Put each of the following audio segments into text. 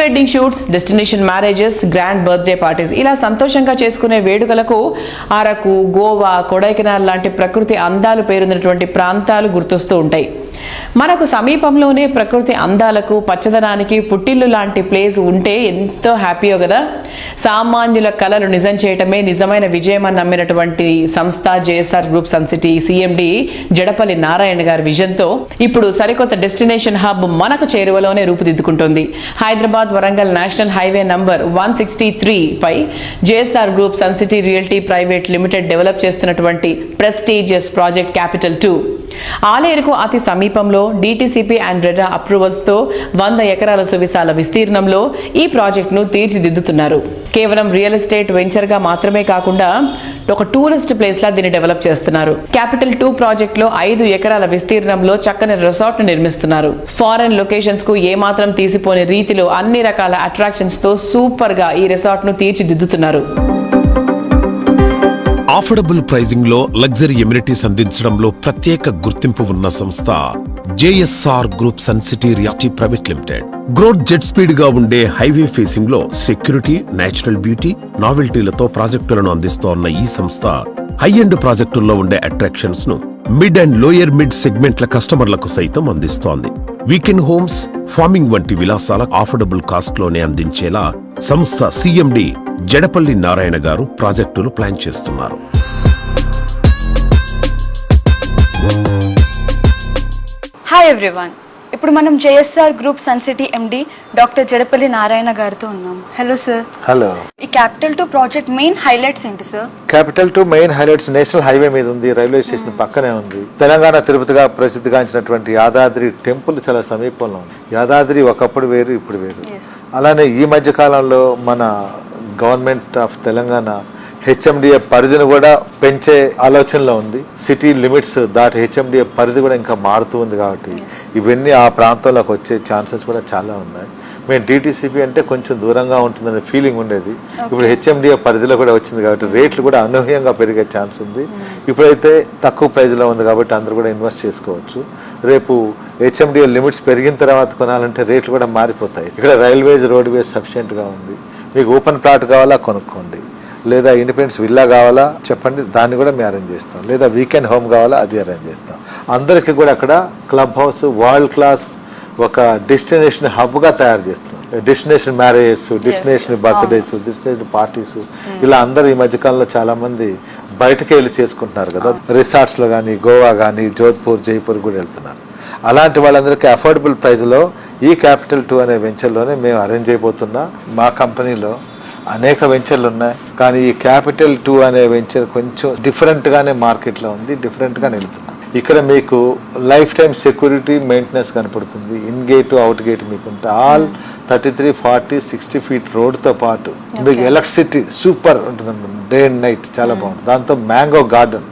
Wedding shoots, destination marriages, grand birthday parties ఇలా సంతోషంగా చేసుకునే వేడుకలకు అరకు, గోవా, కొడైకెనాల్ లాంటి ప్రకృతి అందాలు పేరున్నటువంటి ప్రాంతాలు గుర్తొస్తూ ఉంటాయి. మనకు సమీపంలోనే ప్రకృతి అందాలకు, పచ్చదనానికి పుట్టిల్లు లాంటి ప్లేస్ ఉంటే ఎంతో హ్యాపీయో కదా. సామాన్యుల కలలు నిజం చేయటమే నిజమైన విజయం అని నమ్మినటువంటి సంస్థ JSR group sun city CMD Jadapalli Narayana గారి విజన్తో ఇప్పుడు సరికొత్త డెస్టినేషన్ హబ్ మనకు చేరువలోనే రూపుదిద్దుకుంటోంది. Hyderabad Warangal national highway number 163 పై JSR group sun city realty private limited develop చేస్తున్నటువంటి ప్రెస్టీజియస్ ప్రాజెక్ట్ క్యాపిటల్ 2 ఆలేరుకు అతి సమీపంలో డిటిసిపి అండ్ రెరా అప్రూవల్స్ తో 100 ఎకరాల సువిశాల విస్తీర్ణంలో ఈ ప్రాజెక్టును తీర్చిదిద్దుతున్నారు. కేవలం రియల్ ఎస్టేట్ వెంచర్ గా మాత్రమే కాకుండా ఒక టూరిస్ట్ ప్లేస్ లా దీన్ని డెవలప్ చేస్తున్నారు. క్యాపిటల్ 2 ప్రాజెక్ట్ లో 5 ఎకరాల విస్తీర్ణంలో చక్కని రిసార్ట్ ను నిర్మిస్తున్నారు. ఫారెన్ లొకేషన్స్ కు ఏమాత్రం తీసిపోని రీతిలో అన్ని రకాల అట్రాక్షన్స్ తో సూపర్ గా ఈ రిసార్ట్ ను తీర్చిదిద్దుతున్నారు. అఫోర్డబుల్ ప్రైజింగ్ లో లగ్జరీ ఎమ్యూనిటీస్ అందించడంలో ప్రత్యేక గుర్తింపు ఉన్న సంస్థ JSR group sun city realty private limited. Growth jet speed గా ఉండే హైవే ఫేసింగ్ లో సెక్యూరిటీ, నేచురల్ బ్యూటీ, నావెల్టీలతో ప్రాజెక్టులను అందిస్తోన్న ఈ సంస్థ హై ఎండ్ ప్రాజెక్టుల్లో ఉండే అట్రాక్షన్స్ ను మిడ్ అండ్ లోయర్ మిడ్ సెగ్మెంట్ల కస్టమర్లకు సైతం అందిస్తోంది. వీకెండ్ హోమ్స్, ఫార్మింగ్ వంటి విలాసాల అఫోర్డబుల్ కాస్ట్ లోనే అందించేలా సంస్థ సిఎండి జడపల్లి నారాయణ గారు ప్రాజెక్టులు ప్లాన్ చేస్తున్నారు. హాయ్ ఎవ్రీవన్, ఇప్పుడు మనం JSR group sun City MD doctor Jadapalli Narayana గారితో ఉన్నాం. Hello sir. హలో. ఈ క్యాపిటల్ 2 ప్రాజెక్ట్ మెయిన్ హైలైట్స్ ఏంటి సార్? Capital 2 main highlights national highway మీద ఉంది, రైల్వే స్టేషన్ పక్కనే ఉంది. తెలంగాణ తిరుపతిగా ప్రసిద్ధిగాంచినటువంటి యాదాద్రి టెంపుల్ చాలా సమీపంలో ఉంది. యాదాద్రి ఒకప్పుడు వేరు, ఇప్పుడు వేరు. అలానే ఈ మధ్య కాలంలో మన గవర్నమెంట్ ఆఫ్ తెలంగాణ హెచ్ఎండిఏ పరిధిని కూడా పెంచే ఆలోచనలో ఉంది. సిటీ లిమిట్స్ దాటి హెచ్ఎండిఏ పరిధి కూడా ఇంకా మారుతూ ఉంది కాబట్టి ఇవన్నీ ఆ ప్రాంతంలోకి వచ్చే ఛాన్సెస్ కూడా చాలా ఉన్నాయి. మేము డిటిసిపి అంటే కొంచెం దూరంగా ఉంటుందనే ఫీలింగ్ ఉండేది. ఇప్పుడు హెచ్ఎండిఏ పరిధిలో కూడా వచ్చింది కాబట్టి రేట్లు కూడా అనూహ్యంగా పెరిగే ఛాన్స్ ఉంది. ఇప్పుడైతే తక్కువ ప్రైజ్లో ఉంది కాబట్టి అందరూ కూడా ఇన్వెస్ట్ చేసుకోవచ్చు. రేపు హెచ్ఎండిఏ లిమిట్స్ పెరిగిన తర్వాత కొనాలంటే రేట్లు కూడా మారిపోతాయి. ఇక్కడ రైల్వేస్, రోడ్వేస్ సఫిషియెంట్గా ఉంది. మీకు ఓపెన్ ప్లాట్ కావాలా కొనుక్కోండి, లేదా ఇండిపెండెన్స్ విల్లా కావాలా చెప్పండి, దాన్ని కూడా మేము అరేంజ్ చేస్తాం. లేదా వీకెండ్ హోమ్ కావాలా అది అరేంజ్ చేస్తాం. అందరికీ కూడా అక్కడ క్లబ్ హౌస్, వరల్డ్ క్లాస్ ఒక డెస్టినేషన్ హబ్గా తయారు చేస్తున్నాం. Destination marriages, destination birthdays, destination parties ఇలా అందరూ ఈ మధ్యకాలంలో చాలా మంది బయటకు వెళ్ళి చేసుకుంటున్నారు కదా. రిసార్ట్స్లో కానీ, గోవా కానీ, జోధ్పూర్, జైపూర్ కూడా వెళ్తున్నారు. అలాంటి వాళ్ళందరికీ అఫోర్డబుల్ ప్రైస్లో ఈ క్యాపిటల్ 2 అనే వెంచర్లోనే మేము అరేంజ్ అయిపోతున్నా. మా కంపెనీలో అనేక వెంచర్లు ఉన్నాయి, కానీ ఈ క్యాపిటల్ 2 అనే వెంచర్ కొంచెం డిఫరెంట్గానే మార్కెట్లో ఉంది, డిఫరెంట్గా వెళ్తున్నాం. ఇక్కడ మీకు లైఫ్ టైం సెక్యూరిటీ, మెయింటెనెన్స్ కనపడుతుంది. ఇన్ గేట్, అవుట్ గేట్ మీకు ఉంటాయి. ఆల్ 33, 40, 60 ఫీట్ రోడ్తో పాటు మీకు ఎలక్ట్రిసిటీ సూపర్ ఉంటుంది. డే అండ్ నైట్ చాలా బాగుంటుంది. దాంతో మ్యాంగో గార్డెన్,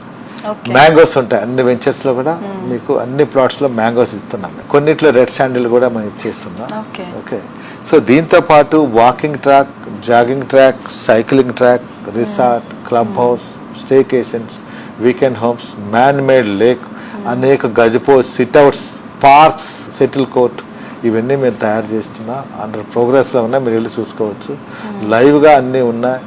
మ్యాంగోస్ ఉంటాయి అన్ని వెంచర్స్ లో కూడా. మీకు అన్ని ప్లాట్స్ లో మ్యాంగోస్ ఇస్తున్నాం. కొన్నిట్లో రెడ్ శాండిల్ కూడా మనం ఇచ్చేస్తున్నాం. ఓకే. సో దీంతో పాటు walking track, jogging track, cycling track, resort, club house, staycations, weekend homes, man made lake, అనేక gazebos, sit outs, parks, shuttle court ఇవన్నీ మేము తయారు చేస్తున్నా. అండర్ ప్రోగ్రెస్లో ఉన్నాయి, మీరు వెళ్ళి చూసుకోవచ్చు. లైవ్గా అన్నీ ఉన్నాయి.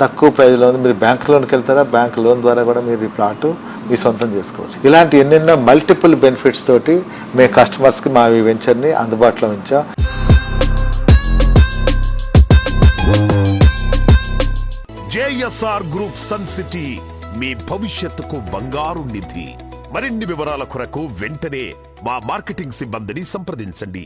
తక్కువ ప్రైజ్లో ఉంది. మీరు బ్యాంక్ లోన్కి వెళ్తారా, బ్యాంక్ లోన్ ద్వారా కూడా మీరు ఈ ప్లాట్ మీ సొంతం చేసుకోవచ్చు. ఇలాంటి ఎన్నెన్నో మల్టిపుల్ బెనిఫిట్స్ తోటి మేము కస్టమర్స్కి మా ఈ వెంచర్ని అందుబాటులో ఉంచాం. జేఎస్ఆర్ గ్రూప్ సన్ సిటీ మీ భవిష్యత్తుకు బంగారు నిధి. మరిన్ని వివరాల కొరకు వెంటనే మా మార్కెటింగ్ సిబ్బందిని సంప్రదించండి.